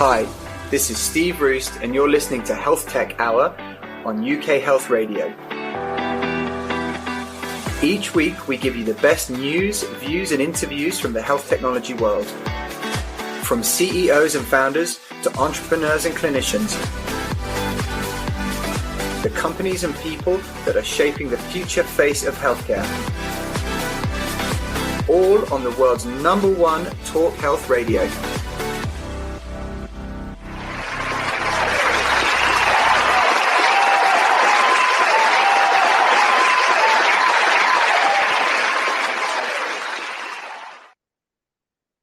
Hi, this is Steve Roest, and you're listening to HealthTech Hour on UK Health Radio. Each week, we give you the best news, views, and interviews from the health technology world. From CEOs and founders to entrepreneurs and clinicians. The companies and people that are shaping the future face of healthcare. All on the world's #1 talk health radio.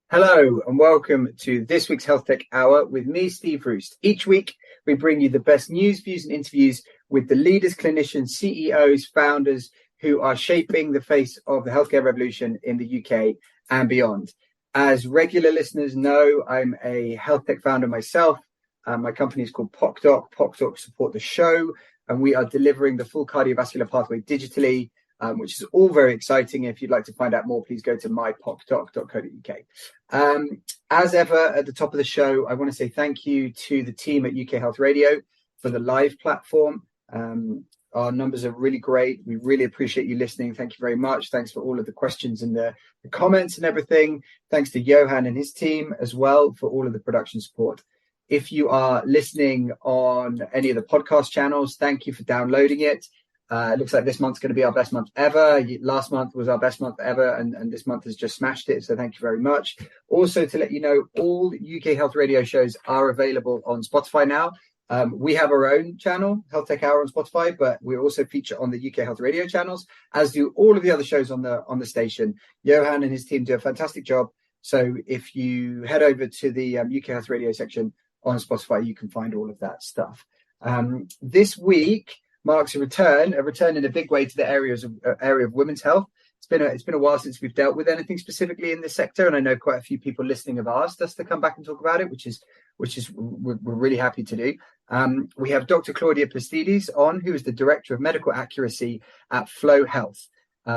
Hello and welcome to this week's HealthTech Hour with me, Steve Roest. Each week, we bring you the best news, views and interviews with the leaders, clinicians, CEOs, founders who are shaping the face of the healthcare revolution in the UK and beyond. As regular listeners know, I'm a health tech founder myself. My company is called PocDoc. PocDoc support the show, and we are delivering the full cardiovascular pathway digitally, which is all very exciting. If you'd like to find out more, please go to mypocdoc.co.uk. As ever, at the top of the show, I want to say thank you to the team at UK Health Radio for the live platform. Our numbers are really great. We really appreciate you listening. Thank you very much. Thanks for all of the questions and the comments and everything. Thanks to Johan and his team as well for all of the production support. If you are listening on any of the podcast channels, thank you for downloading it. It looks like this month's going to be our best month ever. Last month was our best month ever, and this month has just smashed it. So thank you very much. Also, to let you know, all UK Health Radio shows are available on Spotify now. We have our own channel, HealthTech Hour on Spotify, but we also feature on the UK Health Radio channels, as do all of the other shows on the station. Johan and his team do a fantastic job. So if you head over to the UK Health Radio section on Spotify, you can find all of that stuff. This week marks a return in a big way to the area of women's health. It's been a while since we've dealt with anything specifically in this sector, and I know quite a few people listening have asked us to come back and talk about it, which is we're really happy to do. We have Dr. Claudia Pastides on, who is the Director of Medical Accuracy at Flo Health.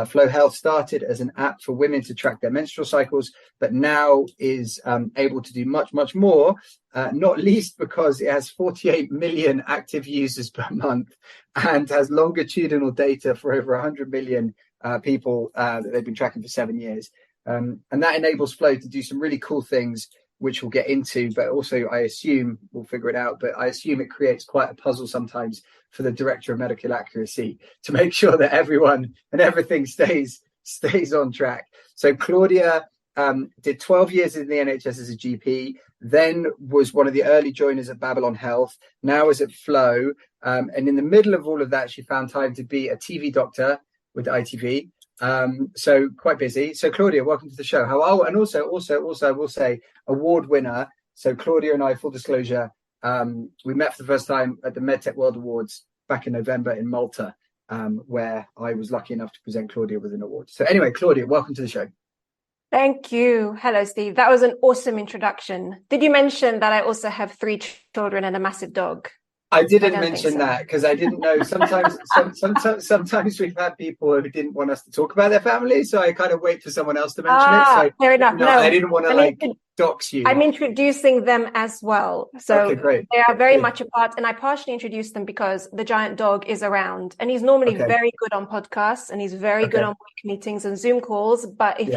Flo Health started as an app for women to track their menstrual cycles, but now is able to do much, much more, not least because it has 48 million active users per month and has longitudinal data for over 100 million people that they've been tracking for 7 years. And that enables Flo to do some really cool things, which we'll get into, but also I assume we'll figure it out, but I assume it creates quite a puzzle sometimes for the Director of Medical Accuracy to make sure that everyone and everything stays on track. So Claudia did 12 years in the NHS as a GP, then was one of the early joiners at Babylon Health, now is at Flo, and in the middle of all of that, she found time to be a TV doctor with ITV. So quite busy. So Claudia, welcome to the show. How are you? And also I will say award winner. So Claudia and I, full disclosure, we met for the first time at the MedTech World Awards back in November in Malta, where I was lucky enough to present Claudia with an award. So anyway, Claudia, welcome to the show. Thank you. Hello, Steve. That was an awesome introduction. Did you mention that I also have 3 children and a massive dog? I didn't mention that because I didn't know. Sometimes we've had people who didn't want us to talk about their family, so I kind of wait for someone else to mention it. So fair enough. No, I didn't want to dox you. I'm introducing them as well. So okay, great. They are very much a part, and I partially introduced them because the giant dog is around, and he's normally very good on podcasts, and he's very good on work meetings and Zoom calls. But if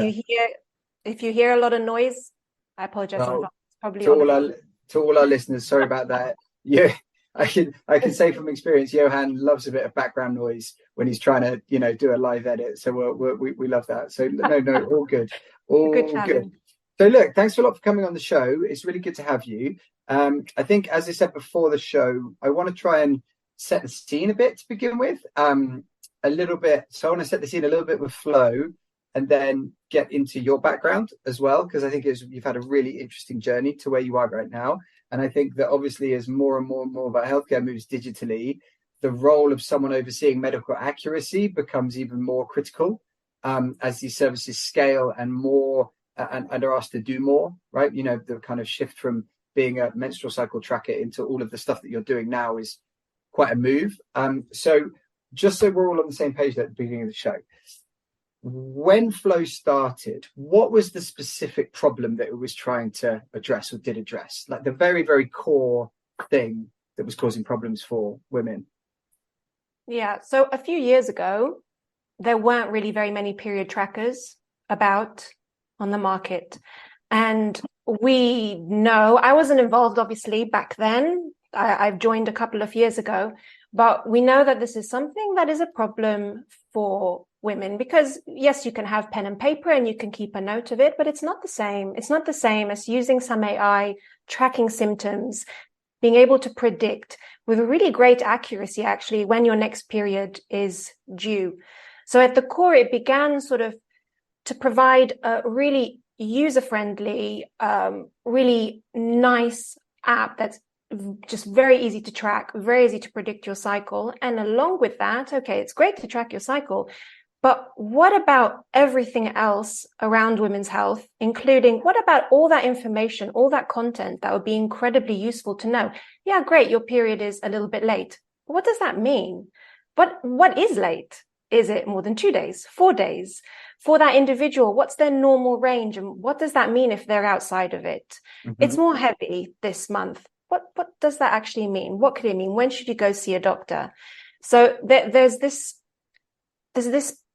you hear a lot of noise, I apologize. Well, probably to all our listeners, sorry about that. Yeah. I can say from experience, Johan loves a bit of background noise when he's trying to, do a live edit. So we love that. So no, all good, all good. So look, thanks a lot for coming on the show. It's really good to have you. I think, as I said before the show, I want to try and set the scene a bit to begin with, a little bit. So I want to set the scene a little bit with Flo, and then get into your background as well, because I think you've had a really interesting journey to where you are right now. And I think that obviously as more and more of our healthcare moves digitally, the role of someone overseeing medical accuracy becomes even more critical as these services scale and more and are asked to do more, right? The kind of shift from being a menstrual cycle tracker into all of the stuff that you're doing now is quite a move. So just so we're all on the same page at the beginning of the show, when Flo started, what was the specific problem that it was trying to address or did address? Like the very, very core thing that was causing problems for women? Yeah. So a few years ago, there weren't really very many period trackers about on the market. And we know, I wasn't involved obviously back then. I've joined a couple of years ago, but we know that this is something that is a problem for women because yes, you can have pen and paper and you can keep a note of it, but it's not the same. It's not the same as using some AI, tracking symptoms, being able to predict with really great accuracy, actually, when your next period is due. So at the core, it began sort of to provide a really user-friendly, really nice app that's just very easy to track, very easy to predict your cycle. And along with that, okay, it's great to track your cycle, but what about everything else around women's health, including what about all that information, all that content that would be incredibly useful to know? Yeah, great, your period is a little bit late. What does that mean? What is late? Is it more than 2 days, 4 days? For that individual, what's their normal range? And what does that mean if they're outside of it? Mm-hmm. It's more heavy this month. What does that actually mean? What could it mean? When should you go see a doctor? So there's this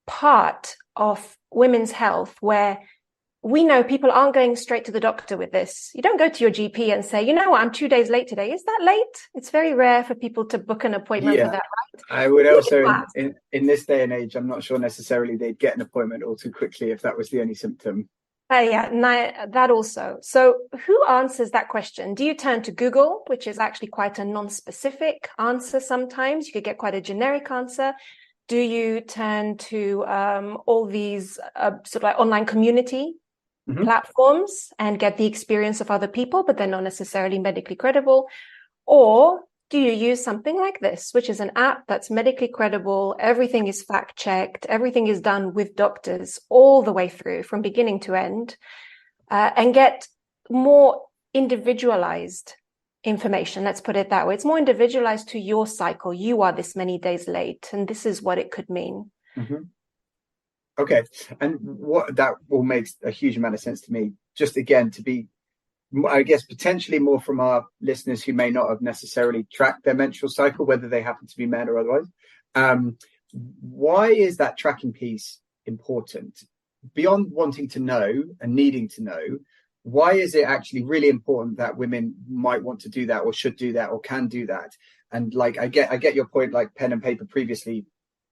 part of women's health where we know people aren't going straight to the doctor with this. You don't go to your GP and say, you know what, I'm 2 days late today. Is that late? It's very rare for people to book an appointment for that, right? I would also, in this day and age, I'm not sure necessarily they'd get an appointment all too quickly if that was the only symptom. That also. So who answers that question? Do you turn to Google, which is actually quite a non-specific answer sometimes? You could get quite a generic answer. Do you turn to all these sort of like online community platforms and get the experience of other people, but they're not necessarily medically credible? Or do you use something like this, which is an app that's medically credible? Everything is fact-checked. Everything is done with doctors all the way through from beginning to end, and get more individualized information. Let's put it that way. It's more individualized to your cycle. You are this many days late, and this is what it could mean. Mm-hmm. Okay. And what that all makes a huge amount of sense to me. Just again, to be, I guess, potentially more from our listeners who may not have necessarily tracked their menstrual cycle, whether they happen to be men or otherwise. Why is that tracking piece important? Beyond wanting to know and needing to know, why is it actually really important that women might want to do that or should do that or can do that? And like, I get your point, like pen and paper previously,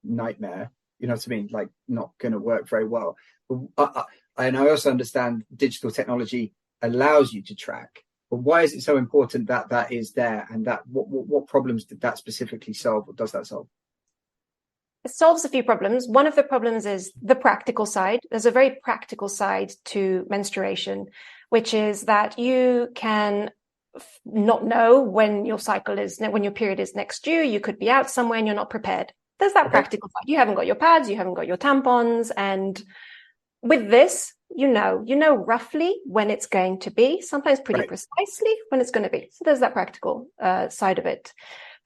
nightmare, you know what I mean? Like not going to work very well. And I also understand digital technology allows you to track, but why is it so important that that is there, and that what problems did that specifically solve, or does that solve? It solves a few problems. One of the problems is the practical side. There's a very practical side to menstruation, which is that you can not know when your period is next due. You could be out somewhere and you're not prepared. There's that practical side. You haven't got your pads, you haven't got your tampons, and with this, you know roughly when it's going to be, sometimes pretty precisely when it's going to be. So there's that practical side of it.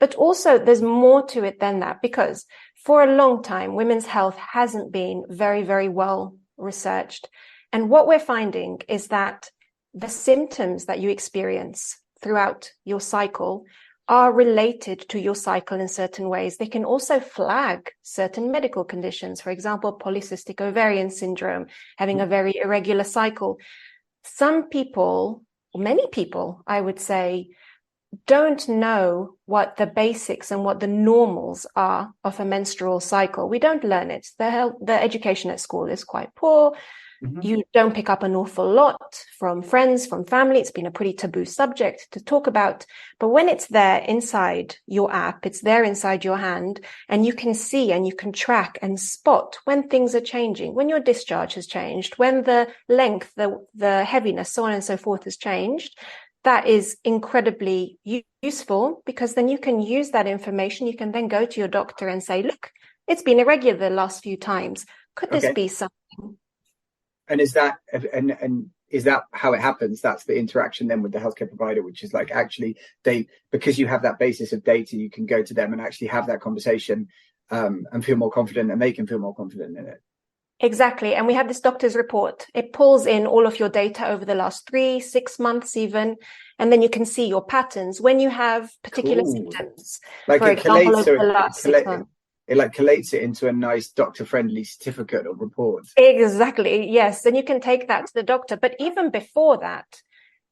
But also there's more to it than that, because for a long time, women's health hasn't been very, very well researched. And what we're finding is that the symptoms that you experience throughout your cycle are related to your cycle in certain ways. They can also flag certain medical conditions, for example, polycystic ovarian syndrome, having a very irregular cycle. Some people, or many people, I would say, don't know what the basics and what the normals are of a menstrual cycle. We don't learn it. The education at school is quite poor. You don't pick up an awful lot from friends, from family. It's been a pretty taboo subject to talk about. But when it's there inside your app, it's there inside your hand, and you can see and you can track and spot when things are changing, when your discharge has changed, when the length, the heaviness, so on and so forth has changed. That is incredibly useful, because then you can use that information. You can then go to your doctor and say, look, it's been irregular the last few times. Could this be something? And is that how it happens? That's the interaction then with the healthcare provider, which is like actually because you have that basis of data, you can go to them and actually have that conversation and feel more confident, and they can feel more confident in it. Exactly. And we have this doctor's report. It pulls in all of your data over the last 3-6 months even. And then you can see your patterns when you have particular symptoms. Like for it example, collates, over so the last 6 months. it like collates it into a nice doctor-friendly certificate or report. Exactly. Yes. Then you can take that to the doctor. But even before that,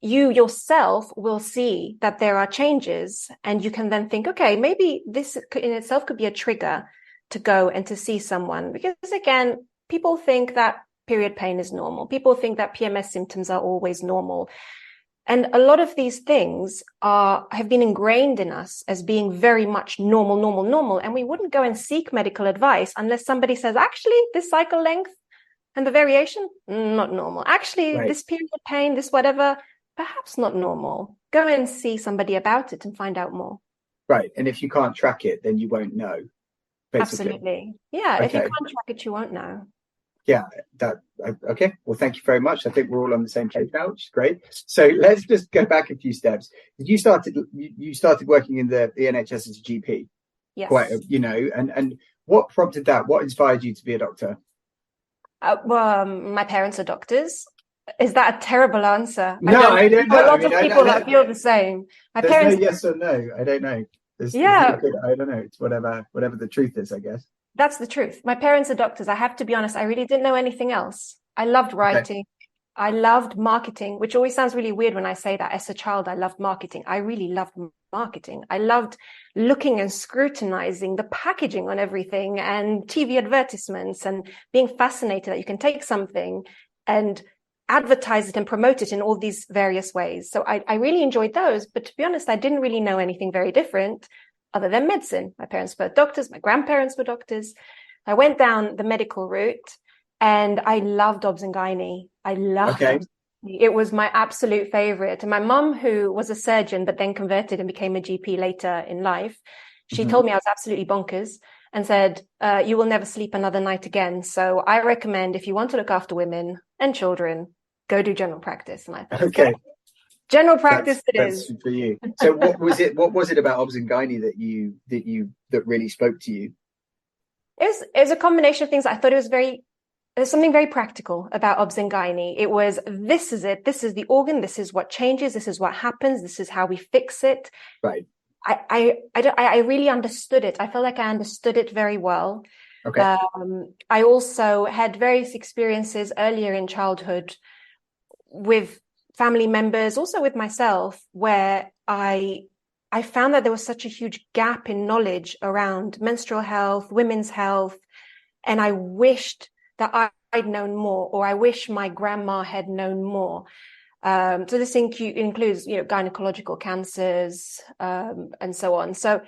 you yourself will see that there are changes, and you can then think, okay, maybe this in itself could be a trigger to go and to see someone. Because again, people think that period pain is normal. People think that PMS symptoms are always normal. And a lot of these things have been ingrained in us as being very much normal. And we wouldn't go and seek medical advice unless somebody says, actually, this cycle length and the variation, not normal. Actually, this period pain, this whatever, perhaps not normal. Go and see somebody about it and find out more. Right. And if you can't track it, then you won't know. Basically. Absolutely. Yeah. Okay. If you can't track it, you won't know. Yeah, okay. Well, thank you very much. I think we're all on the same page now, which is great. So let's just go back a few steps. You started working in the NHS as a GP. Yes. And what prompted that? What inspired you to be a doctor? Well, my parents are doctors. Is that a terrible answer? No, I don't know. A lot of people that feel the same. There's no yes or no. I don't know. I don't know. It's whatever the truth is, I guess. That's the truth. My parents are doctors. I have to be honest. I really didn't know anything else. I loved writing. Okay. I loved marketing, which always sounds really weird when I say that. As a child, I loved marketing. I really loved marketing. I loved looking and scrutinizing the packaging on everything and TV advertisements and being fascinated that you can take something and advertise it and promote it in all these various ways. So I really enjoyed those. But to be honest, I didn't really know anything very different other than medicine. My parents were doctors. My grandparents were doctors. I went down the medical route and I loved obs and gynae. I loved it. It was my absolute favorite. And my mum, who was a surgeon, but then converted and became a GP later in life, she told me I was absolutely bonkers and said, you will never sleep another night again. So I recommend, if you want to look after women and children, go do general practice. And I thought, okay. General practice that's for you. So what was it about obs and gynae that really spoke to you? It was a combination of things. I thought there's something very practical about obs and gynae. It was, this is it. This is the organ. This is what changes. This is what happens. This is how we fix it. Right. I really understood it. I felt like I understood it very well. Okay. I also had various experiences earlier in childhood with family members, also with myself, where I found that there was such a huge gap in knowledge around menstrual health, women's health, and I wished that I'd known more, or I wish my grandma had known more. So this includes, gynecological cancers, and so on. So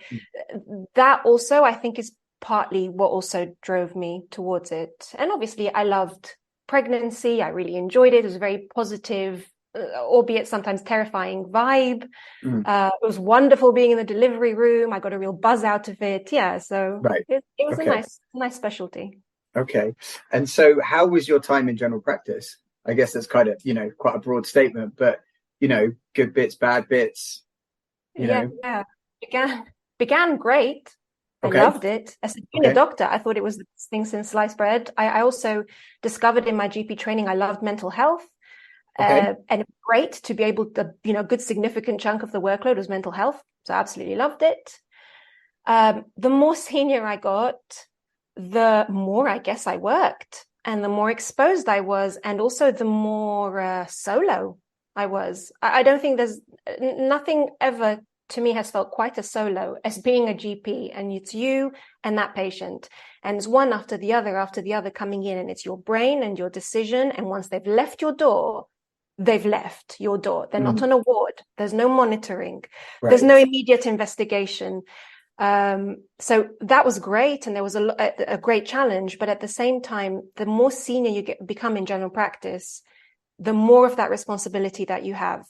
that also, I think, is partly what also drove me towards it. And obviously, I loved pregnancy. I really enjoyed it. It was a very positive, albeit sometimes terrifying vibe. It was wonderful being in the delivery room. I got a real buzz out of it. Yeah. So it was a nice specialty. Okay. And so how was your time in general practice? I guess that's kind of, quite a broad statement, but, good bits, bad bits, Yeah. Began great. I loved it. As a junior doctor, I thought it was the best thing since sliced bread. I also discovered in my GP training, I loved mental health. And it was great to be able to, a good significant chunk of the workload was mental health. So I absolutely loved it. The more senior I got, the more I guess I worked and the more exposed I was, and also the more solo I was. I don't think there's nothing ever to me has felt quite as solo as being a GP, and it's you and that patient, and it's one after the other coming in, and it's your brain and your decision. And once they've left your door, they've left your door. They're not on a ward. There's no monitoring. Right. There's no immediate investigation. So that was great. And there was a great challenge, but at the same time, the more senior you become in general practice, the more of that responsibility that you have.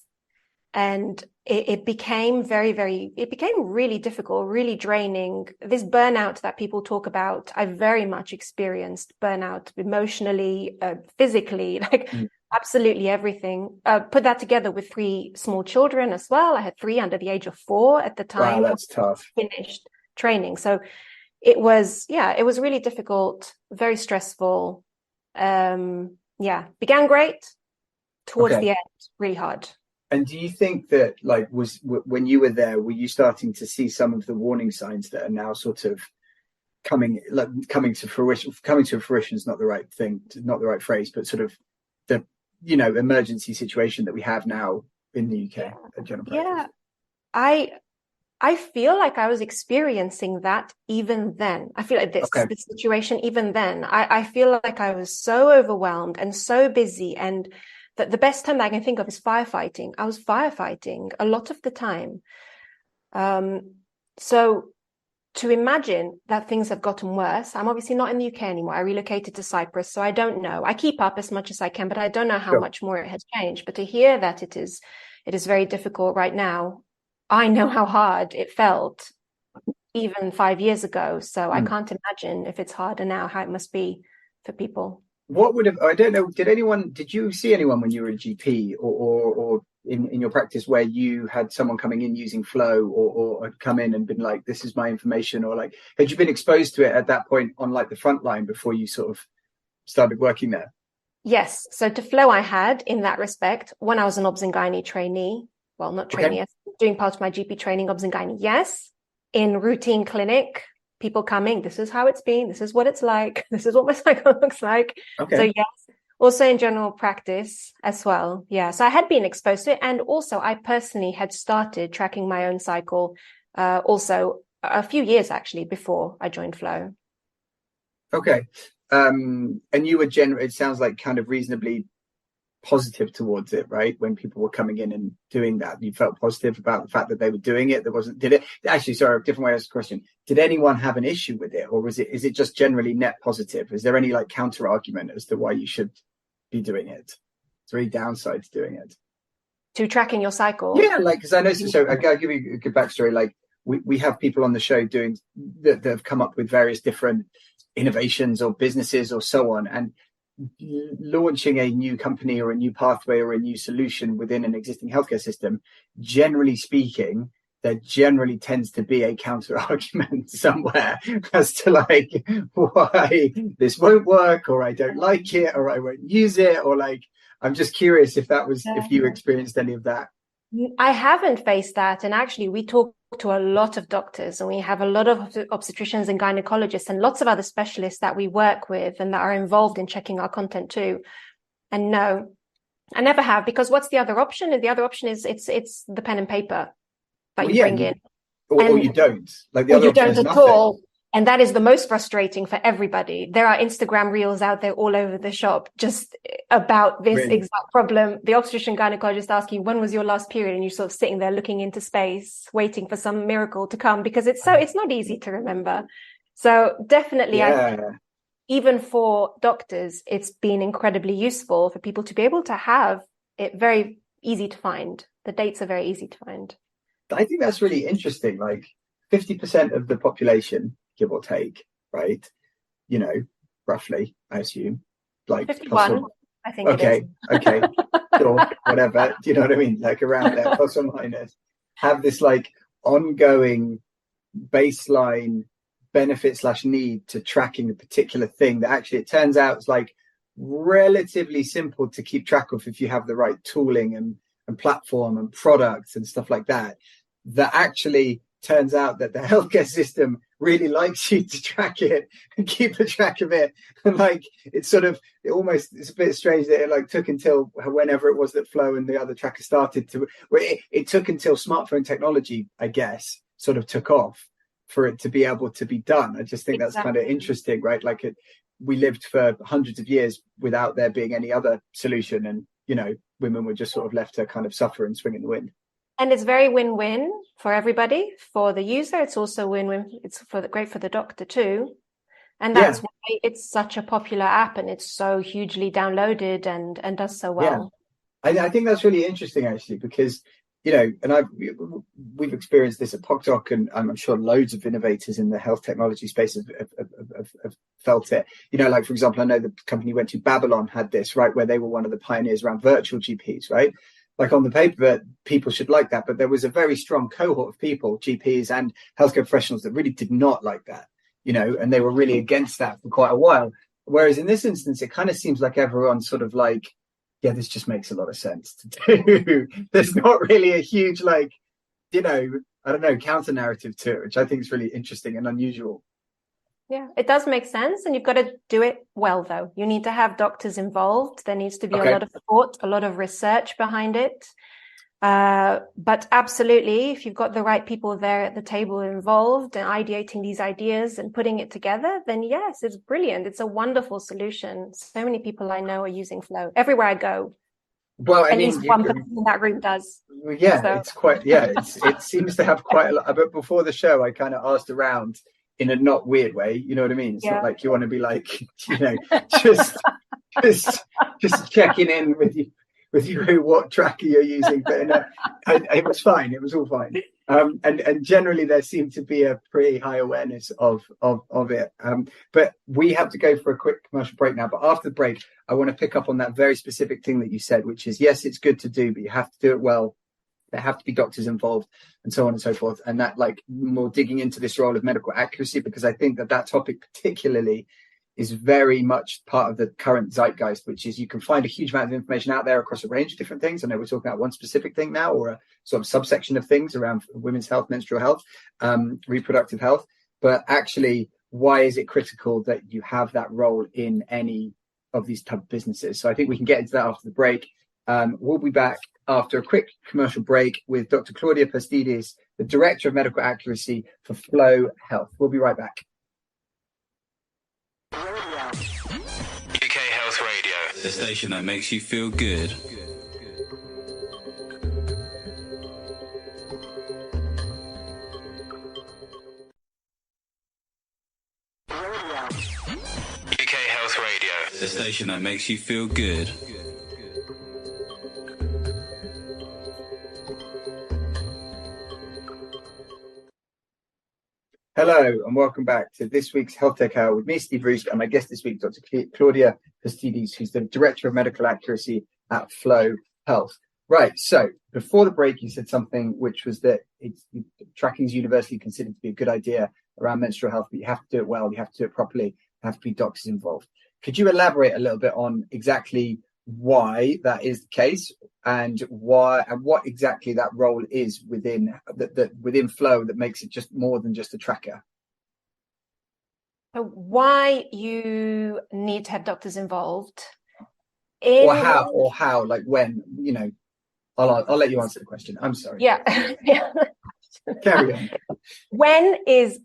And it became it became really difficult, really draining. This burnout that people talk about, I very much experienced burnout emotionally, physically, absolutely everything. Put that together with 3 small children as well. I had 3 under the age of 4 at the time. Wow, that's tough. Finished training. So it was really difficult, very stressful. Began great, towards the end, really hard. And do you think that, like, when you were there, were you starting to see some of the warning signs that are now sort of coming to fruition? Coming to fruition is not the right thing, not the right phrase, but sort of the emergency situation that we have now in the UK at general practice. Yeah, I feel like I was experiencing that even then. I feel like this situation even then. I feel like I was so overwhelmed and so busy, and that the best time that I can think of is firefighting. I was firefighting a lot of the time. So to imagine that things have gotten worse, I'm obviously not in the UK anymore. I relocated to Cyprus, so I don't know. I keep up as much as I can, but I don't know how much more it has changed. But to hear that it is very difficult right now, I know how hard it felt even 5 years ago. So I can't imagine, if it's harder now, how it must be for people. What would have, I don't know, did you see anyone when you were a GP or in your practice where you had someone coming in using Flo or had come in and been like, this is my information, or like, had you been exposed to it at that point on like the front line before you sort of started working there? Yes. So to Flo, I had, in that respect, when I was an obs and gynae trainee, well, not trainee, doing part of my GP training, obs and gynae, yes. In routine clinic, people coming, this is how it's been, this is what it's like, this is what my cycle looks like. So yes, also in general practice as well. Yeah, so I had been exposed to it, and also I personally had started tracking my own cycle also a few years actually before I joined Flo. Okay. And you were it sounds like kind of reasonably positive towards it, right? When people were coming in and doing that, you felt positive about the fact that they were doing it. Sorry, a different way to ask the question. Did anyone have an issue with it, or is it just generally net positive? Is there any like counter argument as to why you should be doing it? Is there any downside to doing it? To tracking your cycle? Yeah, like, because I know, so I'll give you a good backstory. Like we have people on the show doing that have come up with various different innovations or businesses or so on, and launching a new company or a new pathway or a new solution within an existing healthcare system, generally speaking, there generally tends to be a counter argument somewhere as to like why this won't work, or I don't like it, or I won't use it, or like, I'm just curious if you experienced any of that. I haven't faced that. And actually, we talk to a lot of doctors, and we have a lot of obstetricians and gynecologists and lots of other specialists that we work with and that are involved in checking our content too. And no, I never have, because what's the other option? And the other option is it's the pen and paper that you bring in. Or you don't. Like the other you option don't is at nothing. all. And that is the most frustrating for everybody. There are Instagram reels out there all over the shop just about this exact problem. The obstetrician gynecologist asks you, when was your last period? And you're sort of sitting there looking into space, waiting for some miracle to come, because it's not easy to remember. So definitely, even for doctors, it's been incredibly useful for people to be able to have it very easy to find. The dates are very easy to find. I think that's really interesting. Like 50% of the population, give or take, right? You know, roughly, I assume. Like 51, I think. Okay, sure, whatever. Do you know what I mean? Like around there, plus or minus, have this like ongoing baseline benefit / need to tracking a particular thing that actually it turns out is like relatively simple to keep track of if you have the right tooling and platform and products and stuff like that. That actually turns out that the healthcare system really likes you to track it and keep a track of it. And like, it's a bit strange that it like took until whenever it was that Flo and the other tracker started to, where it took until smartphone technology, I guess, sort of took off for it to be able to be done. I just think that's kind of interesting, right? Like we lived for hundreds of years without there being any other solution. And, you know, women were just sort of left to kind of suffer and swing in the wind. And it's very win-win for everybody. For the user, it's also win-win. It's great for the doctor too. And that's why it's such a popular app, and it's so hugely downloaded and does so well. I think that's really interesting, actually, because, you know, and we've experienced this at PocDoc, and I'm sure loads of innovators in the health technology space have felt it. You know, like, for example, I know the company you went to, Babylon, had this, right, where they were one of the pioneers around virtual GPs, right? Like on the paper, people should like that, but there was a very strong cohort of people, GPs and healthcare professionals, that really did not like that, you know, and they were really against that for quite a while. Whereas in this instance, it kind of seems like everyone's sort of like, yeah, this just makes a lot of sense to do. There's not really a huge, like, I don't know, counter narrative to it, which I think is really interesting and unusual. Yeah, it does make sense. And you've got to do it well, though. You need to have doctors involved. There needs to be a lot of thought, a lot of research behind it. But absolutely, if you've got the right people there at the table involved and ideating these ideas and putting it together, then yes, it's brilliant. It's a wonderful solution. So many people I know are using Flo everywhere I go. Well, at least one person in that room does. Yeah, so. It's quite, it seems to have quite a lot. But before the show, I kind of asked around in a not weird way. You know what I mean? It's not like you want to be like, just checking in with you, what tracker you're using. But it was fine. It was all fine. And generally there seemed to be a pretty high awareness of it. But we have to go for a quick commercial break now. But after the break, I want to pick up on that very specific thing that you said, which is, yes, it's good to do, but you have to do it well. There have to be doctors involved and so on and so forth. And that, like, more digging into this role of medical accuracy, because I think that topic particularly is very much part of the current zeitgeist, which is you can find a huge amount of information out there across a range of different things. I know we're talking about one specific thing now, or a sort of subsection of things around women's health, menstrual health, reproductive health. But actually, why is it critical that you have that role in any of these type of businesses? So I think we can get into that after the break. We'll be back after a quick commercial break with Dr. Claudia Pastides, the Director of Medical Accuracy for Flo Health. We'll be right back. UK Health Radio, the station that makes you feel good. UK Health Radio, the station that makes you feel good. Hello and welcome back to this week's HealthTech Hour with me, Steve Roest, and my guest this week, Dr. Claudia Pastides, who's the Director of Medical Accuracy at Flo Health. Right, so before the break, you said something which was that tracking is universally considered to be a good idea around menstrual health, but you have to do it well, you have to do it properly, there have to be doctors involved. Could you elaborate a little bit on exactly why that is the case and what exactly that role is within Flo that makes it just more than just a tracker? So why you need to have doctors involved or how like when, I'll let you answer the question. I'm sorry. Yeah. Carry on. When is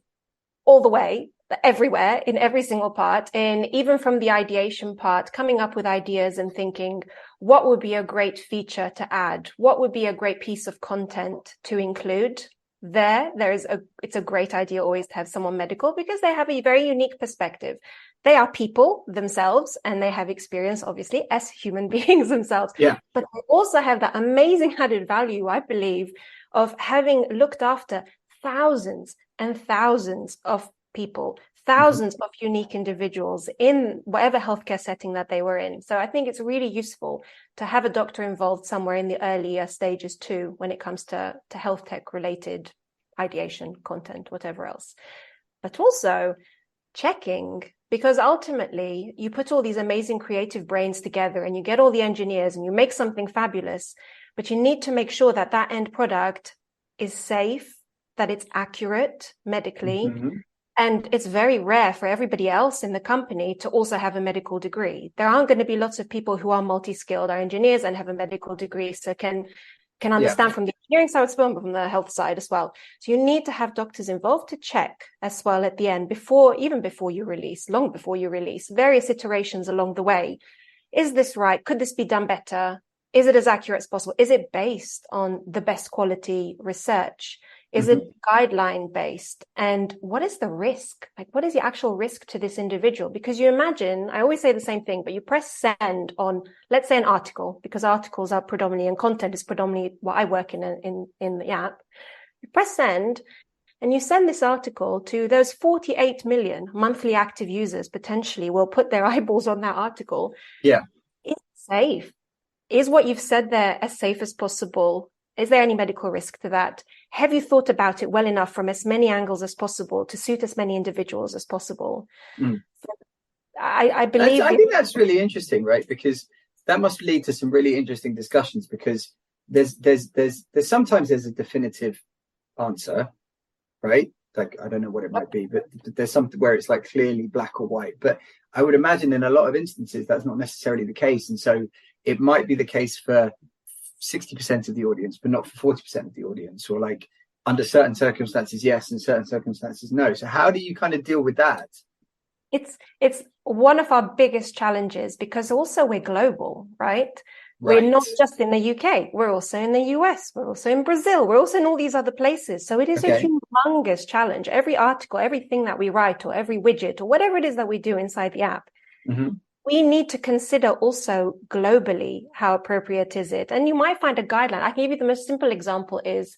all the way, everywhere, in every single part, and even from the ideation part, coming up with ideas and thinking, what would be a great feature to add? What would be a great piece of content to include? It's a great idea always to have someone medical because they have a very unique perspective. They are people themselves and they have experience, obviously, as human beings themselves. Yeah. But they also have that amazing added value, I believe, of having looked after thousands and thousands of people, thousands of unique individuals in whatever healthcare setting that they were in. So I think it's really useful to have a doctor involved somewhere in the earlier stages too, when it comes to health tech related ideation, content, whatever else. But also checking, because ultimately you put all these amazing creative brains together and you get all the engineers and you make something fabulous, but you need to make sure that that end product is safe, that it's accurate medically. And it's very rare for everybody else in the company to also have a medical degree. There aren't going to be lots of people who are multi-skilled, are engineers and have a medical degree, so can understand from the engineering side, but from the health side as well. So you need to have doctors involved to check as well at the end, even before you release, long before you release, various iterations along the way. Is this right? Could this be done better? Is it as accurate as possible? Is it based on the best quality research? Is it guideline based? And what is the risk? Like, what is the actual risk to this individual? Because you imagine, I always say the same thing, but you press send on, let's say, an article, because articles are predominantly and content is predominantly what I work in the app. You press send and you send this article to those 48 million monthly active users potentially will put their eyeballs on that article. Yeah. Is it safe? Is what you've said there as safe as possible? Is there any medical risk to that? Have you thought about it well enough from as many angles as possible to suit as many individuals as possible? So I believe. I think that's really interesting, right? Because that must lead to some really interesting discussions, because there's sometimes there's a definitive answer, right? Like, I don't know what it might be, but there's something where it's like clearly black or white. But I would imagine in a lot of instances that's not necessarily the case. And so it might be the case for 60% of the audience, but not for 40% of the audience, or like under certain circumstances, yes, and certain circumstances, no. So how do you kind of deal with that? It's one of our biggest challenges, because also we're global, right? We're not just in the UK. We're also in the US. We're also in Brazil. We're also in all these other places. So it is a humongous challenge. Every article, everything that we write, or every widget, or whatever it is that we do inside the app, we need to consider also globally, how appropriate is it? And you might find a guideline. I can give you the most simple example is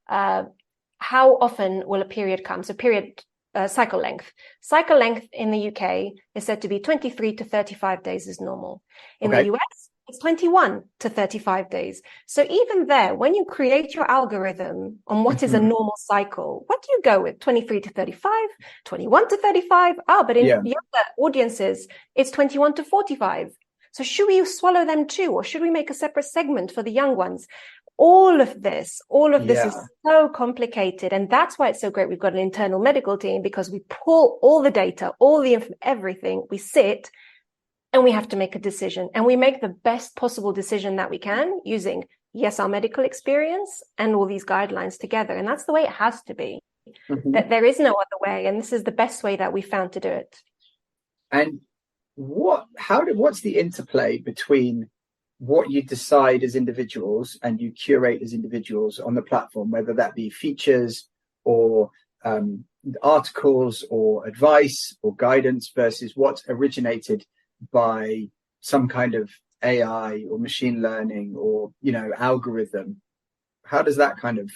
how often will a period come? So period cycle length. Cycle length in the UK is said to be 23 to 35 days is normal. In the US, it's 21 to 35 days. So even there, when you create your algorithm on what is a normal cycle, what do you go with? 23 to 35, 21 to 35? But in the other audiences, it's 21 to 45. So should we swallow them too? Or should we make a separate segment for the young ones? All of this is so complicated. And that's why it's so great. We've got an internal medical team, because we pull all the data, all the everything, we sit and we have to make a decision, and we make the best possible decision that we can using, our medical experience and all these guidelines together. And that's the way it has to be. That there is no other way. And this is the best way that we found to do it. And what's the interplay between what you decide as individuals and you curate as individuals on the platform, whether that be features or articles or advice or guidance, versus what's originated by some kind of AI or machine learning or, algorithm? How does that kind of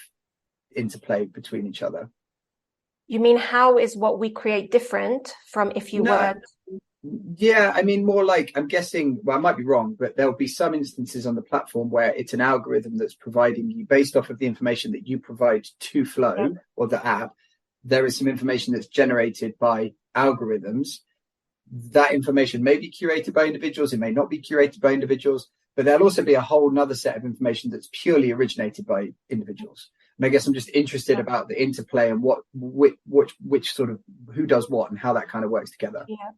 interplay between each other? You mean, how is what we create different from if you were... Yeah, I mean, more like, I'm guessing, well, I might be wrong, but there'll be some instances on the platform where it's an algorithm that's providing you, based off of the information that you provide to Flo or the app, there is some information that's generated by algorithms. That information may be curated by individuals, it may not be curated by individuals, but there'll also be a whole nother set of information that's purely originated by individuals. And I guess I'm just interested about the interplay and which sort of, who does what and how that kind of works together. Yeah,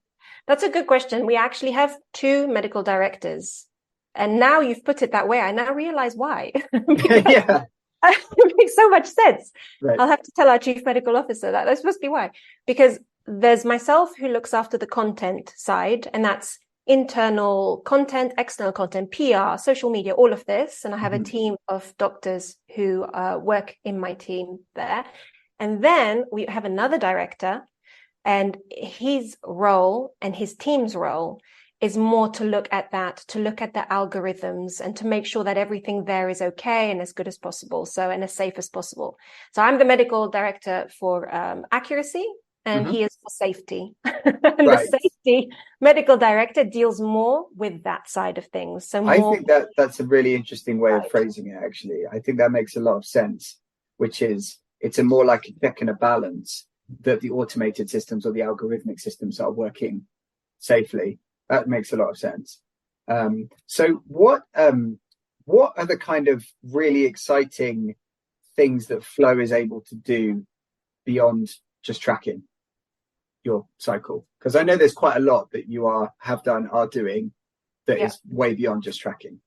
that's a good question. We actually have 2 medical directors. And now you've put it that way, I now realize why. It makes so much sense. Right. I'll have to tell our chief medical officer that's must be why. Because there's myself, who looks after the content side, and that's internal content, external content, PR, social media, all of this. And I have a team of doctors who work in my team there. And then we have another director, and his role and his team's role is more to look at the algorithms and to make sure that everything there is okay and as good as possible. So, and as safe as possible. So I'm the medical director for accuracy, and he is for safety. And the safety medical director deals more with that side of things. So I think that's a really interesting way of phrasing it, actually. I think that makes a lot of sense, which is it's a more like a check and a balance that the automated systems or the algorithmic systems are working safely. That makes a lot of sense. So what are the kind of really exciting things that Flo is able to do beyond just tracking your cycle? Because I know there's quite a lot that you are doing that is way beyond just tracking.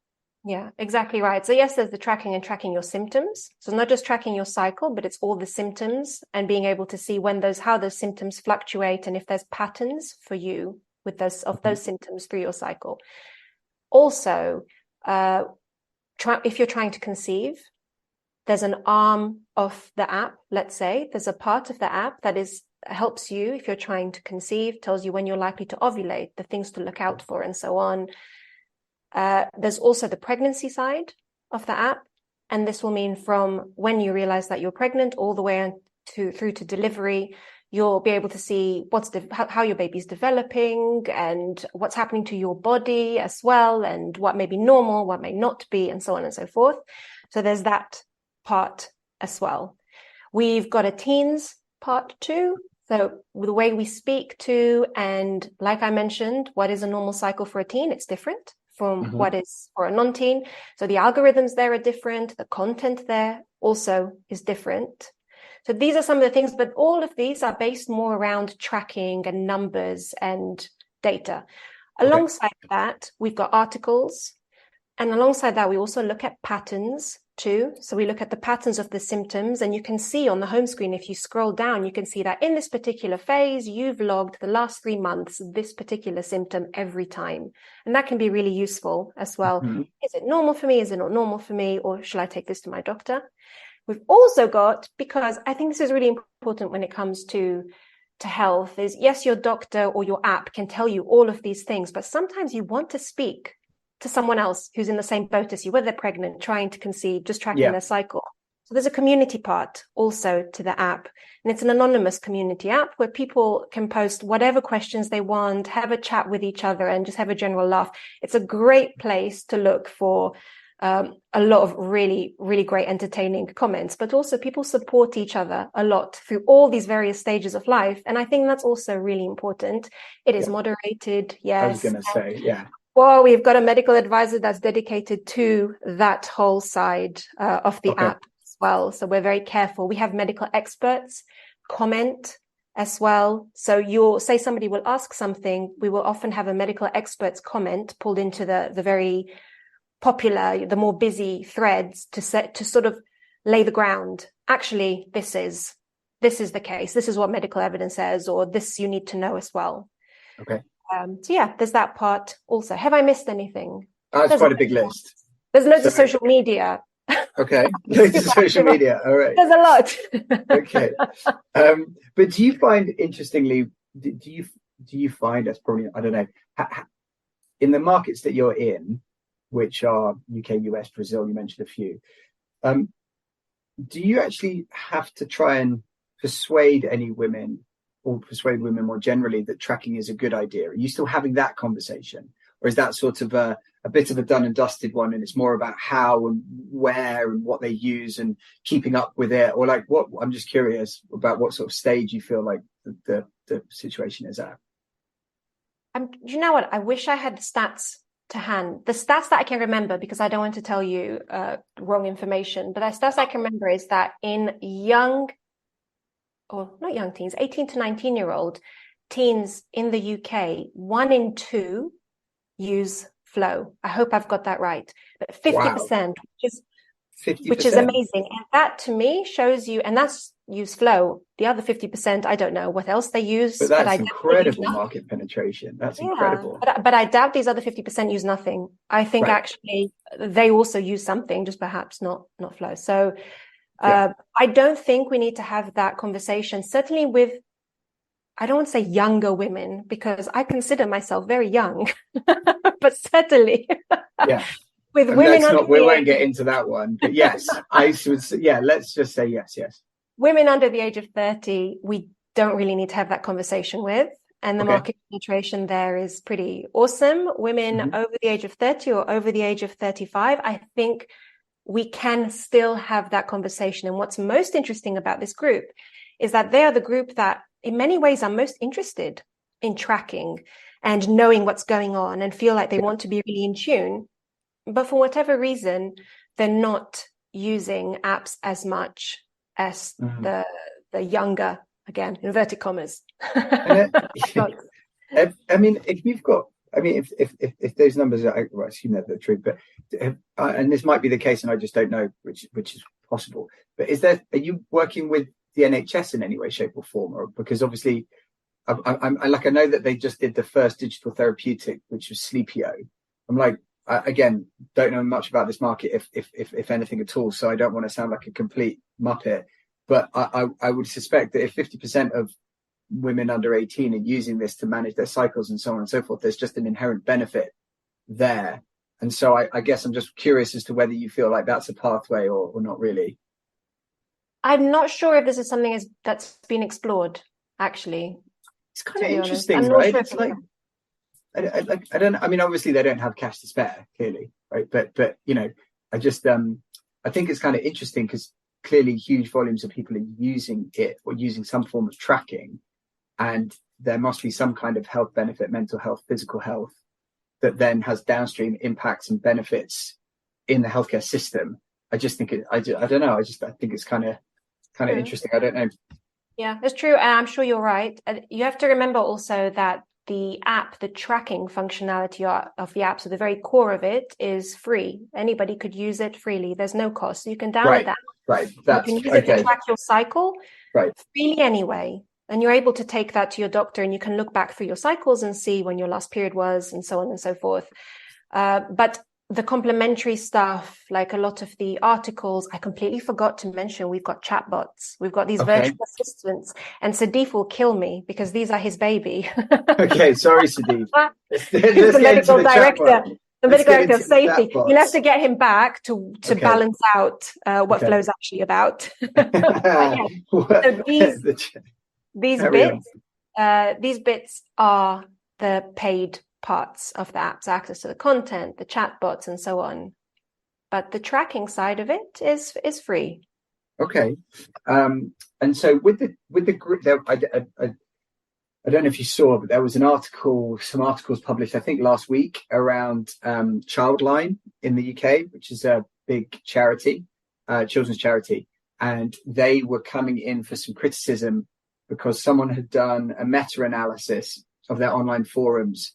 Yeah, exactly right. So yes, there's the tracking and tracking your symptoms. So not just tracking your cycle, but it's all the symptoms and being able to see how those symptoms fluctuate and if there's patterns for you with those symptoms through your cycle. Also, if you're trying to conceive, there's an arm of the app, let's say, there's a part of the app that helps you if you're trying to conceive, tells you when you're likely to ovulate, the things to look out for, and so on. There's also the pregnancy side of the app, and this will mean from when you realize that you're pregnant all the way through to delivery. You'll be able to see how your baby's developing and what's happening to your body as well, and what may be normal, what may not be, and so on and so forth. So there's that part as well. We've got a teens part too. So the way we speak to, and like I mentioned, what is a normal cycle for a teen? It's different from what is for a non-teen. So the algorithms there are different. The content there also is different. So these are some of the things, but all of these are based more around tracking and numbers and data. Alongside that, we've got articles. And alongside that, we also look at patterns too. So we look at the patterns of the symptoms, and you can see on the home screen, if you scroll down, you can see that in this particular phase, you've logged the last 3 months, this particular symptom every time. And that can be really useful as well. Is it normal for me? Is it not normal for me? Or shall I take this to my doctor? We've also got, because I think this is really important when it comes to health, is yes, your doctor or your app can tell you all of these things, but sometimes you want to speak to someone else who's in the same boat as you, whether they're pregnant, trying to conceive, just tracking their cycle. So there's a community part also to the app, and it's an anonymous community app where people can post whatever questions they want, have a chat with each other, and just have a general laugh. It's a great place to look for a lot of really, really great entertaining comments, but also people support each other a lot through all these various stages of life. And I think that's also really important. It is moderated. Yes. I was going to say, Well, we've got a medical advisor that's dedicated to that whole side of the app as well. So we're very careful. We have medical experts comment as well. So you'll say somebody will ask something, we will often have a medical expert's comment pulled into the very popular, the more busy threads to sort of lay the ground. Actually, this is the case. This is what medical evidence says, or this you need to know as well. Okay. So yeah, there's that part also. Have I missed anything? It's quite a big list. There's loads of social media. Okay. Loads of social media. All right. There's a lot. Okay. But do you find, interestingly, do you find, that's probably, I don't know, in the markets that you're in, which are UK, US, Brazil, you mentioned a few, do you actually have to try and persuade any women, or persuade women more generally, that tracking is a good idea? Are you still having that conversation? Or is that sort of a bit of a done and dusted one, and it's more about how and where and what they use and keeping up with it? Or like what, I'm just curious about what sort of stage you feel like the situation is at. You know what? I wish I had the stats to hand. The stats that I can remember, because I don't want to tell you wrong information, but the stats I can remember is that in not young teens, 18 to 19-year-old teens in the UK, 1 in 2 use Flo. I hope I've got that right. But 50%, which is amazing. And that to me shows you, and that's use Flo. The other 50%, I don't know what else they use. But that's incredible market penetration. That's incredible. But I doubt these other 50% use nothing. I think actually they also use something, just perhaps not Flo. So I don't think we need to have that conversation, certainly with, I don't want to say younger women, because I consider myself very young, but certainly with women. We won't get into that one, but yes, let's just say yes. Women under the age of 30, we don't really need to have that conversation with. And the market penetration there is pretty awesome. Women over the age of 30 or over the age of 35, I think we can still have that conversation. And what's most interesting about this group is that they are the group that in many ways are most interested in tracking and knowing what's going on and feel like they want to be really in tune. But for whatever reason, they're not using apps as much as the younger, again, inverted commas. I mean, if you've got, if those numbers are, I assume they're the truth, but and this might be the case, and I just don't know, which is possible. But are you working with the NHS in any way, shape, or form? Or because obviously, I know that they just did the first digital therapeutic, which was Sleepio. I'm like, again, don't know much about this market, if anything at all. So I don't want to sound like a complete muppet, but I would suspect that if 50% of women under 18 are using this to manage their cycles and so on and so forth, there's just an inherent benefit there. And so I guess I'm just curious as to whether you feel like that's a pathway or not really. I'm not sure if this is something that's been explored, actually. It's kind of interesting, right? It's like, I don't know. I mean, obviously they don't have cash to spare, clearly, right? But you know, I just I think it's kind of interesting because clearly huge volumes of people are using it or using some form of tracking. and there must be some kind of health benefit, mental health, physical health, that then has downstream impacts and benefits in the healthcare system. I just think I don't know. I think it's kind of interesting. I don't know. Yeah, it's true. And I'm sure you're right. You have to remember also that the tracking functionality of the app, so the very core of it, is free. Anybody could use it freely. There's no cost. So you can download that. Right. You can use it to track your cycle freely anyway. And you're able to take that to your doctor, and you can look back through your cycles and see when your last period was, and so on and so forth. But the complementary stuff, like a lot of the articles, I completely forgot to mention, we've got chatbots. We've got these virtual assistants, and Sadiq will kill me because these are his baby. Okay, sorry, Sadiq. He's the medical director. The medical director of safety. You'll have to get him back to balance out what Flo's actually about. So these bits are the paid parts of the apps, access to the content, the chatbots, and so on. But the tracking side of it is free. Okay, and so with the group, I don't know if you saw, but there was some articles published, I think last week, around Childline in the UK, which is a big charity, children's charity, and they were coming in for some criticism because someone had done a meta-analysis of their online forums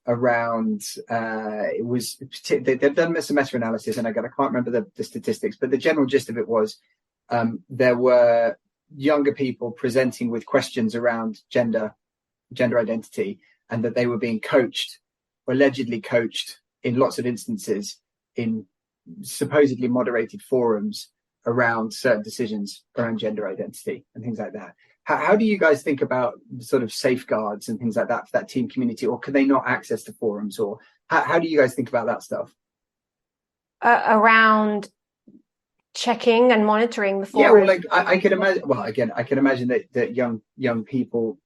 around they've done some meta-analysis, and I can't remember the statistics, but the general gist of it was there were younger people presenting with questions around gender identity, and that they were being coached, or allegedly coached, in lots of instances in supposedly moderated forums around certain decisions around gender identity and things like that. How do you guys think about sort of safeguards and things like that for that team community, or can they not access to forums, or how do you guys think about that stuff? Around checking and monitoring the forums? Yeah, well, like I can imagine. Well, again, I can imagine that young people,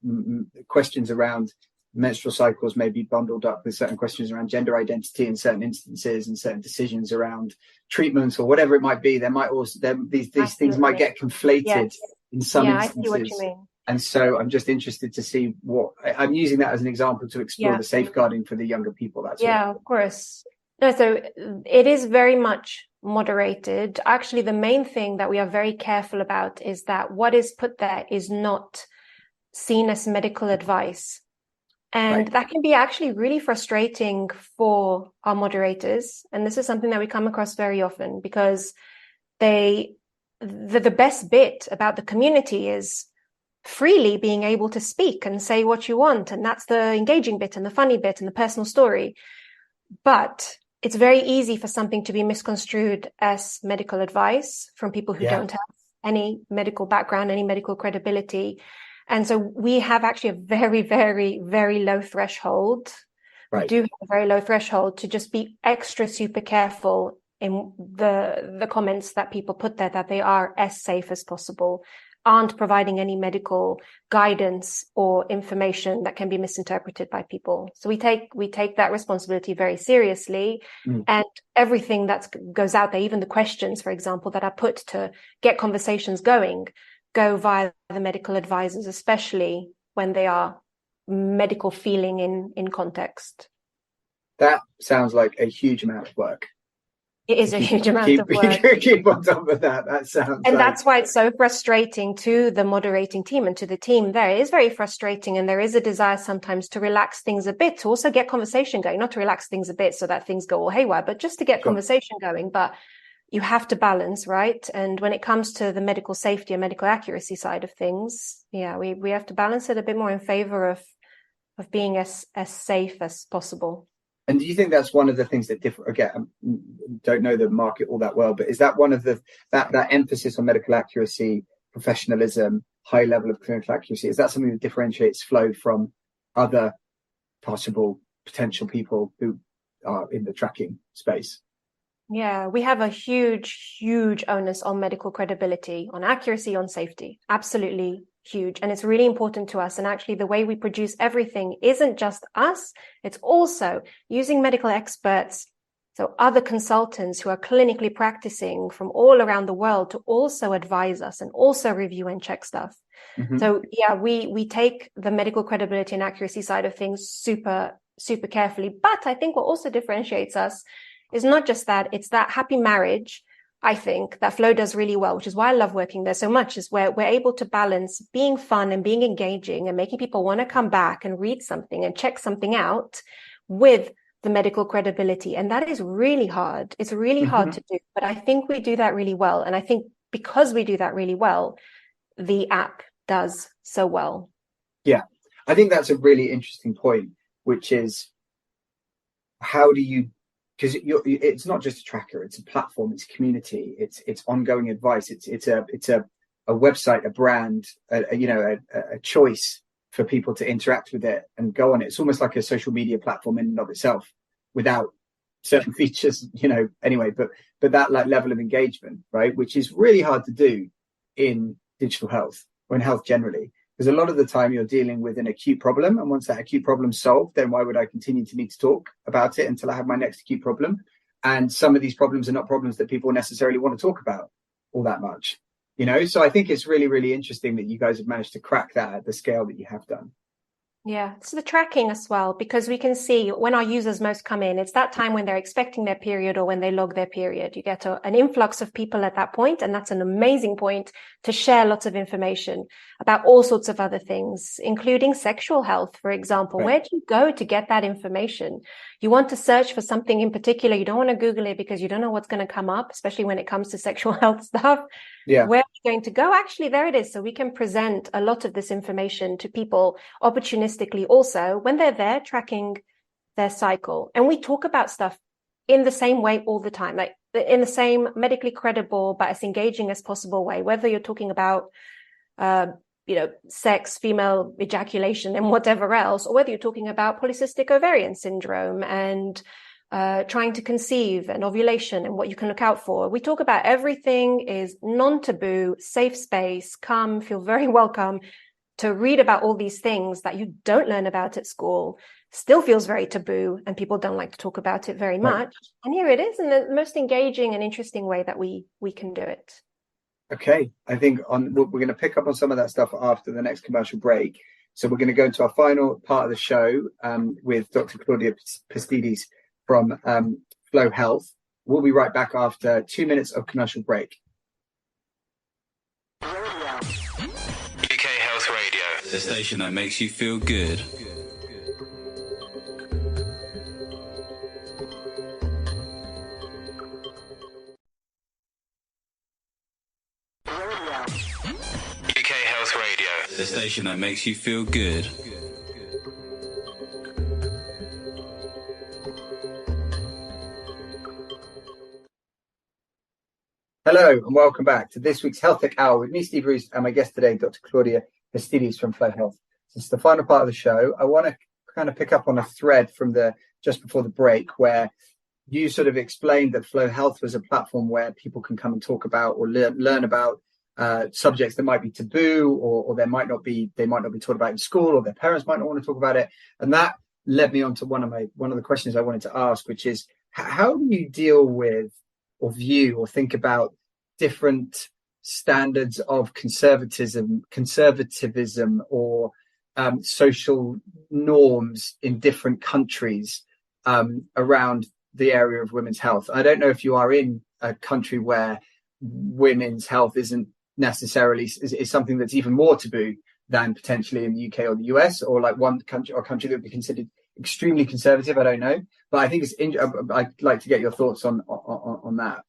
questions around menstrual cycles may be bundled up with certain questions around gender identity in certain instances, and certain decisions around treatments or whatever it might be. There might also these things might get conflated in some instances. I see what you mean. And so I'm just interested to see what I'm using that as an example to explore the safeguarding for the younger people. That's of course. No, so it is very much moderated. Actually, the main thing that we are very careful about is that what is put there is not seen as medical advice. And that can be actually really frustrating for our moderators. And this is something that we come across very often, because the best bit about the community is freely being able to speak and say what you want. And that's the engaging bit and the funny bit and the personal story. But it's very easy for something to be misconstrued as medical advice from people who don't have any medical background, any medical credibility. And so we have actually a very, very, very low threshold. We do have a very low threshold to just be extra super careful in the comments that people put there, that they are as safe as possible, aren't providing any medical guidance or information that can be misinterpreted by people. So we take that responsibility very seriously. And everything that goes out there, even the questions, for example, that are put to get conversations going, go via the medical advisors, especially when they are medical feeling in context. That sounds like a huge amount of work. It is a huge amount of work. Keep on top of that. That sounds. And that's why it's so frustrating to the moderating team and to the team there. It is very frustrating, and there is a desire sometimes to relax things a bit, to also get conversation going, not to relax things a bit so that things go all haywire, but just to get conversation going. But you have to balance, right? And when it comes to the medical safety and medical accuracy side of things, we have to balance it a bit more in favor of being as safe as possible. And do you think that's one of the things that again, I don't know the market all that well, but is that one of that emphasis on medical accuracy, professionalism, high level of clinical accuracy, is that something that differentiates Flo from other potential people who are in the tracking space? Yeah, we have a huge, huge onus on medical credibility, on accuracy, on safety. Absolutely huge. And it's really important to us. And actually, the way we produce everything isn't just us. It's also using medical experts So other consultants who are clinically practicing from all around the world to also advise us and also review and check stuff. Mm-hmm. So yeah, we take the medical credibility and accuracy side of things super, super carefully. But I think what also differentiates us is not just that, it's that happy marriage, I think, that Flo does really well, which is why I love working there so much, is where we're able to balance being fun and being engaging and making people want to come back and read something and check something out with the medical credibility. And that is really hard. It's really hard to do, but I think we do that really well. And I think because we do that really well, the app does so well. Yeah, I think that's a really interesting point, which is how do you, because it's not just a tracker, it's a platform, it's a community, it's ongoing advice, it's a website, a brand, a choice for people to interact with it and go on it. It's almost like a social media platform in and of itself, without certain features, anyway, but that like level of engagement, right, which is really hard to do in digital health or in health generally, because a lot of the time you're dealing with an acute problem, and once that acute problem's solved, then why would I continue to need to talk about it until I have my next acute problem? And some of these problems are not problems that people necessarily want to talk about all that much. So I think it's really, really interesting that you guys have managed to crack that at the scale that you have done. Yeah, it's the tracking as well, because we can see when our users most come in, it's that time when they're expecting their period or when they log their period. You get an influx of people at that point, and that's an amazing point to share lots of information about all sorts of other things, including sexual health, for example. Right. Where do you go to get that information? You want to search for something in particular. You don't want to Google it because you don't know what's going to come up, especially when it comes to sexual health stuff. Yeah. Where are you going to go? Actually, there it is. So we can present a lot of this information to people opportunistically also when they're there tracking their cycle. And we talk about stuff in the same way all the time, like in the same medically credible, but as engaging as possible way, whether you're talking about, sex, female ejaculation and whatever else, or whether you're talking about polycystic ovarian syndrome and trying to conceive and ovulation and what you can look out for. We talk about everything is non-taboo, safe space, come, feel very welcome to read about all these things that you don't learn about at school, still feels very taboo, and people don't like to talk about it very much. Right. And here it is in the most engaging and interesting way that we can do it. Okay, I think we're going to pick up on some of that stuff after the next commercial break. So we're going to go into our final part of the show with Dr. Claudia Pastides from Flo Health. We'll be right back after 2 minutes of commercial break. UK Health Radio, the station that makes you feel good. UK Health Radio, the station that makes you feel good. Hello and welcome back to this week's HealthTech Hour with me, Steve Roest, and my guest today, Dr. Claudia Pastides from Flo Health. This is the final part of the show. I want to kind of pick up on a thread from just before the break where you sort of explained that Flo Health was a platform where people can come and talk about or learn about subjects that might be taboo or they might not be taught about in school, or their parents might not want to talk about it. And that led me on to one of the questions I wanted to ask, which is how do you deal with or view or think about different standards of conservatism or social norms in different countries around the area of women's health? I don't know if you are in a country where women's health isn't necessarily is something that's even more taboo than potentially in the UK or the US, or like one country that would be considered extremely conservative. I don't know, but I think I'd like to get your thoughts on that.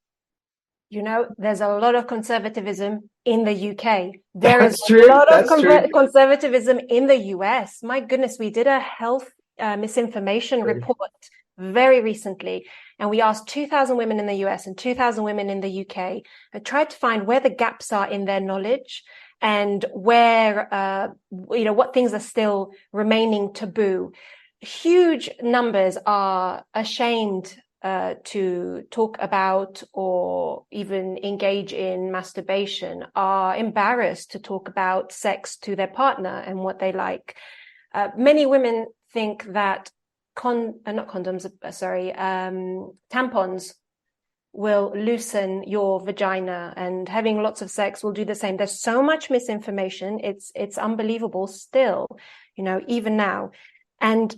There's a lot of conservatism in the UK. There is a lot of conservatism in the US. My goodness, we did a health misinformation report very recently, and we asked 2,000 women in the US and 2,000 women in the UK and tried to find where the gaps are in their knowledge and where, what things are still remaining taboo. Huge numbers are ashamed to talk about or even engage in masturbation, are embarrassed to talk about sex to their partner and what they like. Many women think that tampons will loosen your vagina, and having lots of sex will do the same. There's so much misinformation. It's unbelievable still, even now. And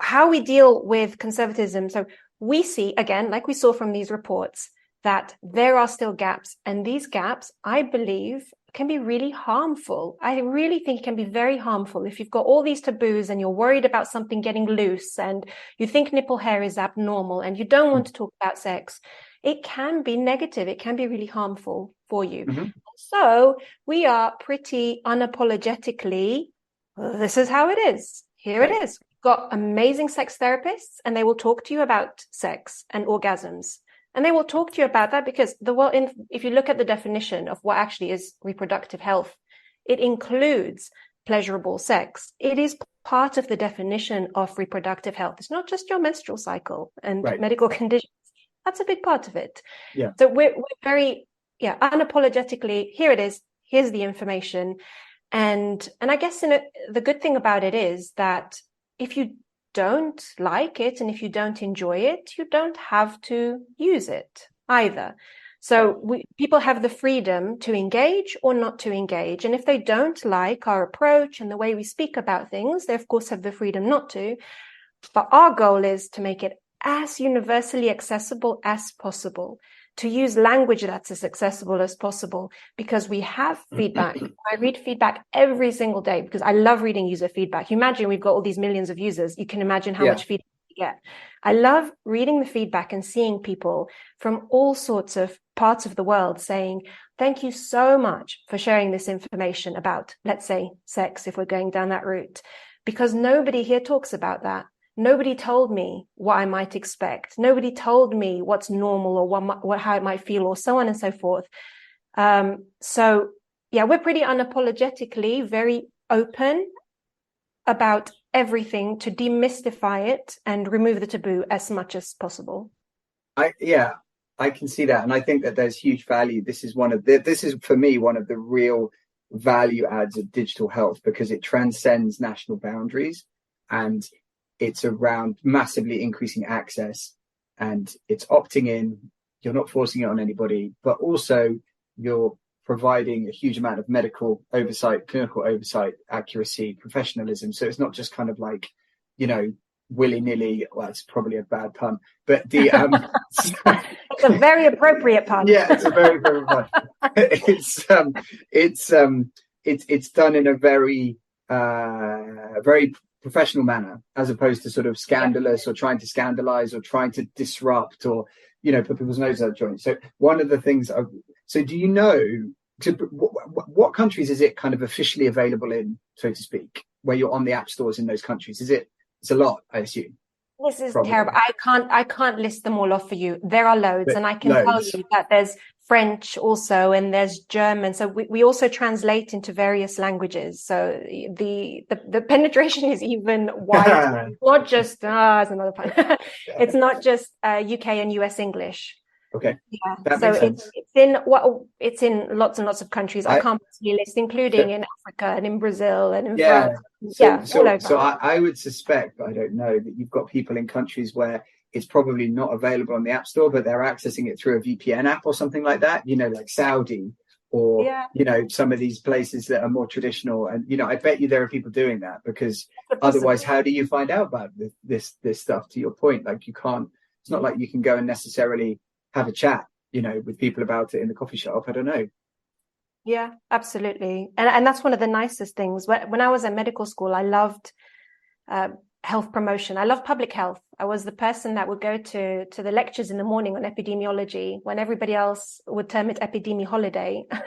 how we deal with conservatism. So we see, again, like we saw from these reports, that there are still gaps. And these gaps, I believe, can be really harmful. I really think it can be very harmful if you've got all these taboos and you're worried about something getting loose and you think nipple hair is abnormal and you don't want to talk about sex. It can be negative. It can be really harmful for you. Mm-hmm. So we are pretty unapologetically, this is how it is. Here it is. We've got amazing sex therapists, and they will talk to you about sex and orgasms. And they will talk to you about that because if you look at the definition of what actually is reproductive health, it includes pleasurable sex. It is part of the definition of reproductive health. It's not just your menstrual cycle and medical conditions. That's a big part of it. Yeah. So we're very, unapologetically, here it is. Here's the information. And I guess the good thing about it is that if you don't like it and if you don't enjoy it, you don't have to use it either. So people have the freedom to engage or not to engage. And if they don't like our approach and the way we speak about things, they of course have the freedom not to. But our goal is to make it as universally accessible as possible, to use language that's as accessible as possible, because we have feedback. I read feedback every single day because I love reading user feedback. You imagine we've got all these millions of users. You can imagine how much feedback we get. I love reading the feedback and seeing people from all sorts of parts of the world saying, thank you so much for sharing this information about, let's say, sex, if we're going down that route, because nobody here talks about that. Nobody told me what I might expect. Nobody told me what's normal or how it might feel, or so on and so forth. So we're pretty unapologetically very open about everything to demystify it and remove the taboo as much as possible. I can see that, and I think that there's huge value. This is for me one of the real value adds of digital health, because it transcends national boundaries and it's around massively increasing access, and it's opting in. You're not forcing it on anybody, but also you're providing a huge amount of medical oversight, clinical oversight, accuracy, professionalism. So it's not just kind of like, willy-nilly. Well, it's probably a bad pun, but the it's a very appropriate pun. Yeah, it's a very appropriate pun. It's done in a very very professional manner, as opposed to sort of scandalous or trying to scandalize or trying to disrupt or put people's noses out of joint. So one of the things do you know what countries is it kind of officially available in, so to speak, where you're on the app stores in those countries? It's a lot, I assume. This is terrible. I can't list them all off for you. There are loads, and I can tell you that there's French also, and there's German. So we also translate into various languages. So the penetration is even wider. Not just it's another pun. It's not just UK and US English. Okay. Yeah. That makes sense. It's in lots and lots of countries. I can't possibly list, including in Africa and in Brazil and in France. All over. So I would suspect, but I don't know, that you've got people in countries where it's probably not available on the App Store, but they're accessing it through a VPN app or something like that, like Saudi or, some of thit's places that are more traditional. And, I bet you there are people doing that, because otherwise, how do you find out about this stuff? To your point, like it's not like you can go and necessarily have a chat, with people about it in the coffee shop. I don't know. Yeah, absolutely. And that's one of the nicest things. When I was at medical school, I loved health promotion. I loved public health. I was the person that would go to the lectures in the morning on epidemiology when everybody else would term it epidemi holiday. Guys,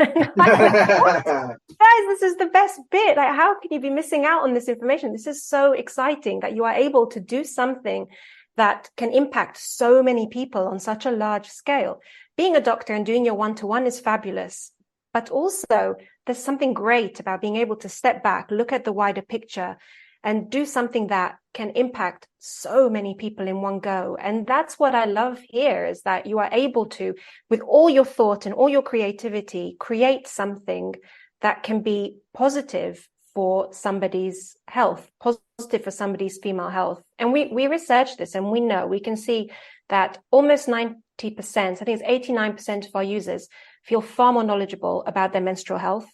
this is the best bit. Like, how can you be missing out on this information? This is so exciting that you are able to do something that can impact so many people on such a large scale. Being a doctor and doing your one-to-one is fabulous. But also, there's something great about being able to step back, look at the wider picture, and do something that can impact so many people in one go. And that's what I love here, is that you are able to, with all your thought and all your creativity, create something that can be positive for somebody's health, positive for somebody's female health. And we researched this, and we can see that almost 90%, I think it's 89% of our users feel far more knowledgeable about their menstrual health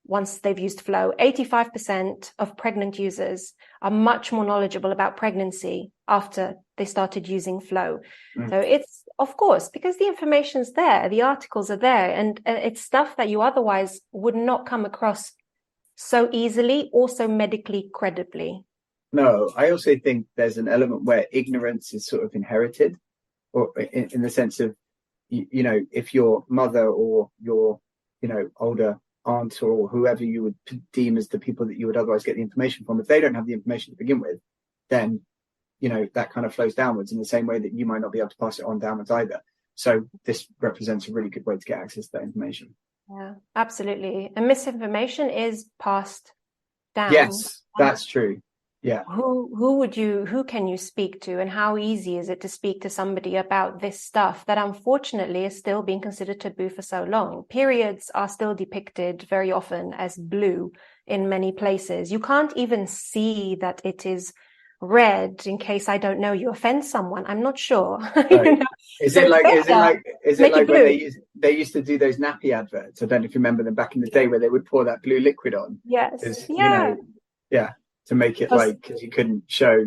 once they've used Flo. 85% of pregnant users are much more knowledgeable about pregnancy after they started using Flo. So it's, of course, because the information's there, the articles are there, and it's stuff that you otherwise would not come across so easily or so medically credibly. No, I also think there's an element where ignorance is sort of inherited, or in the sense of, you know, if your mother or your, you know, older aunt or whoever you would deem as the people that you would otherwise get the information from, if they don't have the information to begin with, then, you know, that kind of flows downwards in the same way that you might not be able to pass it on downwards either. So this represents a really good way to get access to that information. Yeah, absolutely. And misinformation is passed down. Yes, that's true. Yeah. Who can you speak to, and how easy is it to speak to somebody about this stuff that unfortunately is still being considered taboo for so long? Periods are still depicted very often as blue in many places. You can't even see that it is red, in case, I don't know, you offend someone. I'm not sure. Right. You know? Is it like when they used to do those nappy adverts? I don't know if you remember them back in the day, where they would pour that blue liquid on. Yes. You know, to make it because you couldn't show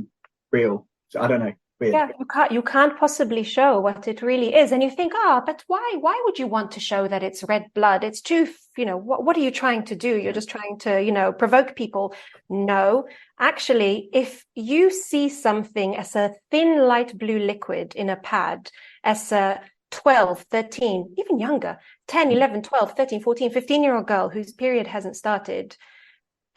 real. So I don't know. Weird. Yeah, you can't possibly show what it really is. And you think, but why would you want to show that it's red blood? It's too, you know, what are you trying to do? You're just trying to, you know, provoke people. No, actually, if you see something as a thin light blue liquid in a pad, as a 12, 13, even younger, 10, 11, 12, 13, 14, 15-year-old girl whose period hasn't started,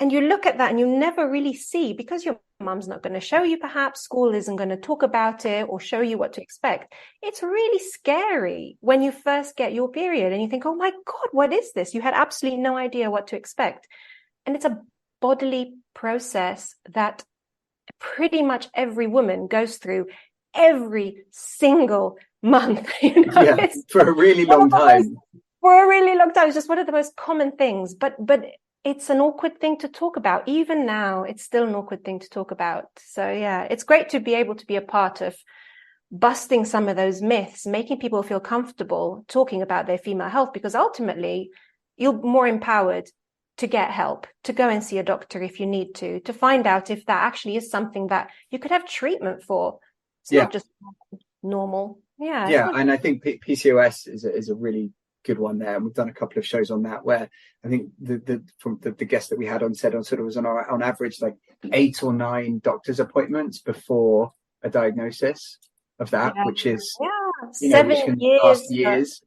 and you look at that and you never really see, because your mum's not going to show you, perhaps school isn't going to talk about it or show you what to expect. It's really scary when you first get your period and you think, oh my God, what is this? You had absolutely no idea what to expect. And it's a bodily process that pretty much every woman goes through every single month. You know? For a really long time. It's just one of the most common things. But it's an awkward thing to talk about. Even now, it's still an awkward thing to talk about. So yeah, it's great to be able to be a part of busting some of those myths, making people feel comfortable talking about their female health, because ultimately you're more empowered to get help, to go and see a doctor if you need to find out if that actually is something that you could have treatment for. It's not just normal. Yeah. And I think PCOS is a really good one there, and we've done a couple of shows on that, where I think the guest that we had on said it was on average like 8 or 9 doctor's appointments before a diagnosis of that, which is 7 years.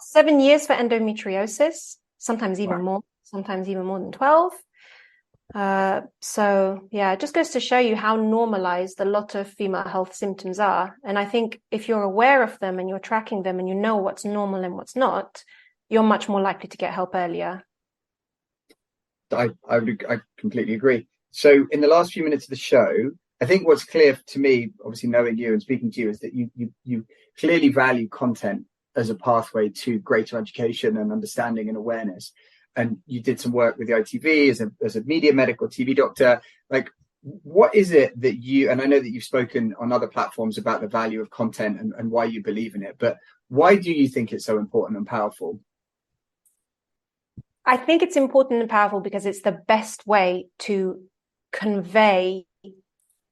7 years for endometriosis, sometimes even more than 12. So it just goes to show you how normalized a lot of female health symptoms are. And I think if you're aware of them and you're tracking them and you know what's normal and what's not, you're much more likely to get help earlier. I completely agree. So in the last few minutes of the show, I think what's clear to me, obviously knowing you and speaking to you, is that you clearly value content as a pathway to greater education and understanding and awareness. And you did some work with the ITV as a media medical TV doctor. Like, what is it that and I know that you've spoken on other platforms about the value of content and why you believe in it, but why do you think it's so important and powerful? I think it's important and powerful because it's the best way to convey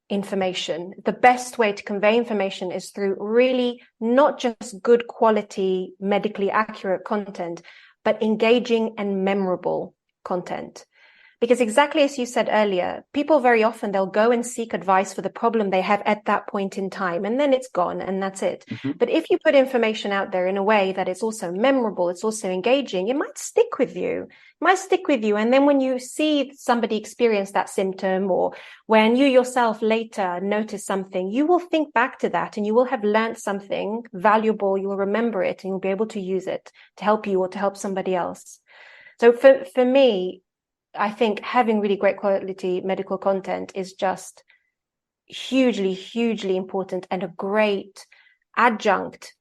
information. The best way to convey information is through really not just good quality, medically accurate content, but engaging and memorable content. Because exactly as you said earlier, people very often, they'll go and seek advice for the problem they have at that point in time, and then it's gone and that's it. Mm-hmm. But if you put information out there in a way that is also memorable, it's also engaging, it might stick with you. And then when you see somebody experience that symptom, or when you yourself later notice something, you will think back to that and you will have learned something valuable. You will remember it and you'll be able to use it to help you or to help somebody else. So for me, I think having really great quality medical content is just hugely, hugely important and a great adjunct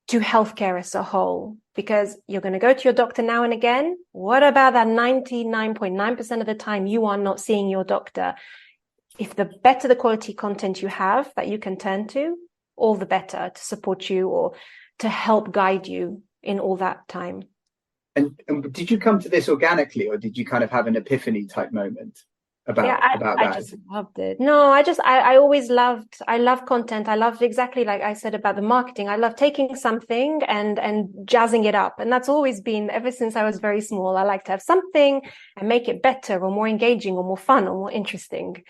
to healthcare as a whole, because you're going to go to your doctor now and again. What about that 99.9% of the time you are not seeing your doctor? if the better the quality content you have that you can turn to, all the better to support you or to help guide you in all that time. And did you come to this organically, or did you kind of have an epiphany type moment about that? I just loved it. No, I always love content. I loved exactly like I said about the marketing. I love taking something and jazzing it up. And that's always been ever since I was very small. I like to have something and make it better or more engaging or more fun or more interesting.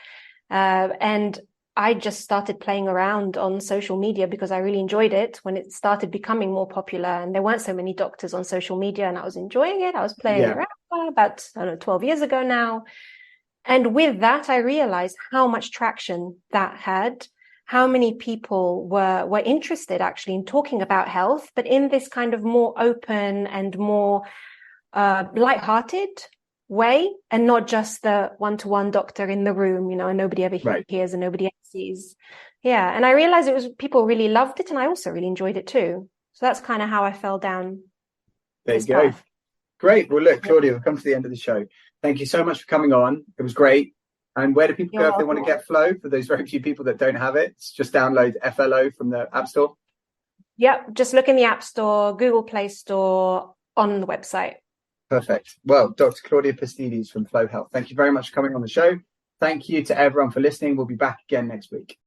And I just started playing around on social media because I really enjoyed it when it started becoming more popular, and there weren't so many doctors on social media, and I was enjoying it. I was playing around about, 12 years ago now. And with that, I realized how much traction that had, how many people were interested actually in talking about health, but in this kind of more open and more lighthearted way, and not just the one-to-one doctor in the room, and nobody ever hears and nobody ever sees. Yeah. And I realized people really loved it, and I also really enjoyed it too. So that's kind of how I fell down. There you go. Path. Great. Well, look, Claudia, we've come to the end of the show. Thank you so much for coming on. It was great. And where do people go if they want to get Flo? For those very few people that don't have it, just download FLO from the App Store. Yep. Just look in the App Store, Google Play Store, on the website. Perfect. Well, Dr. Claudia Pastides from Flo Health, thank you very much for coming on the show. Thank you to everyone for listening. We'll be back again next week.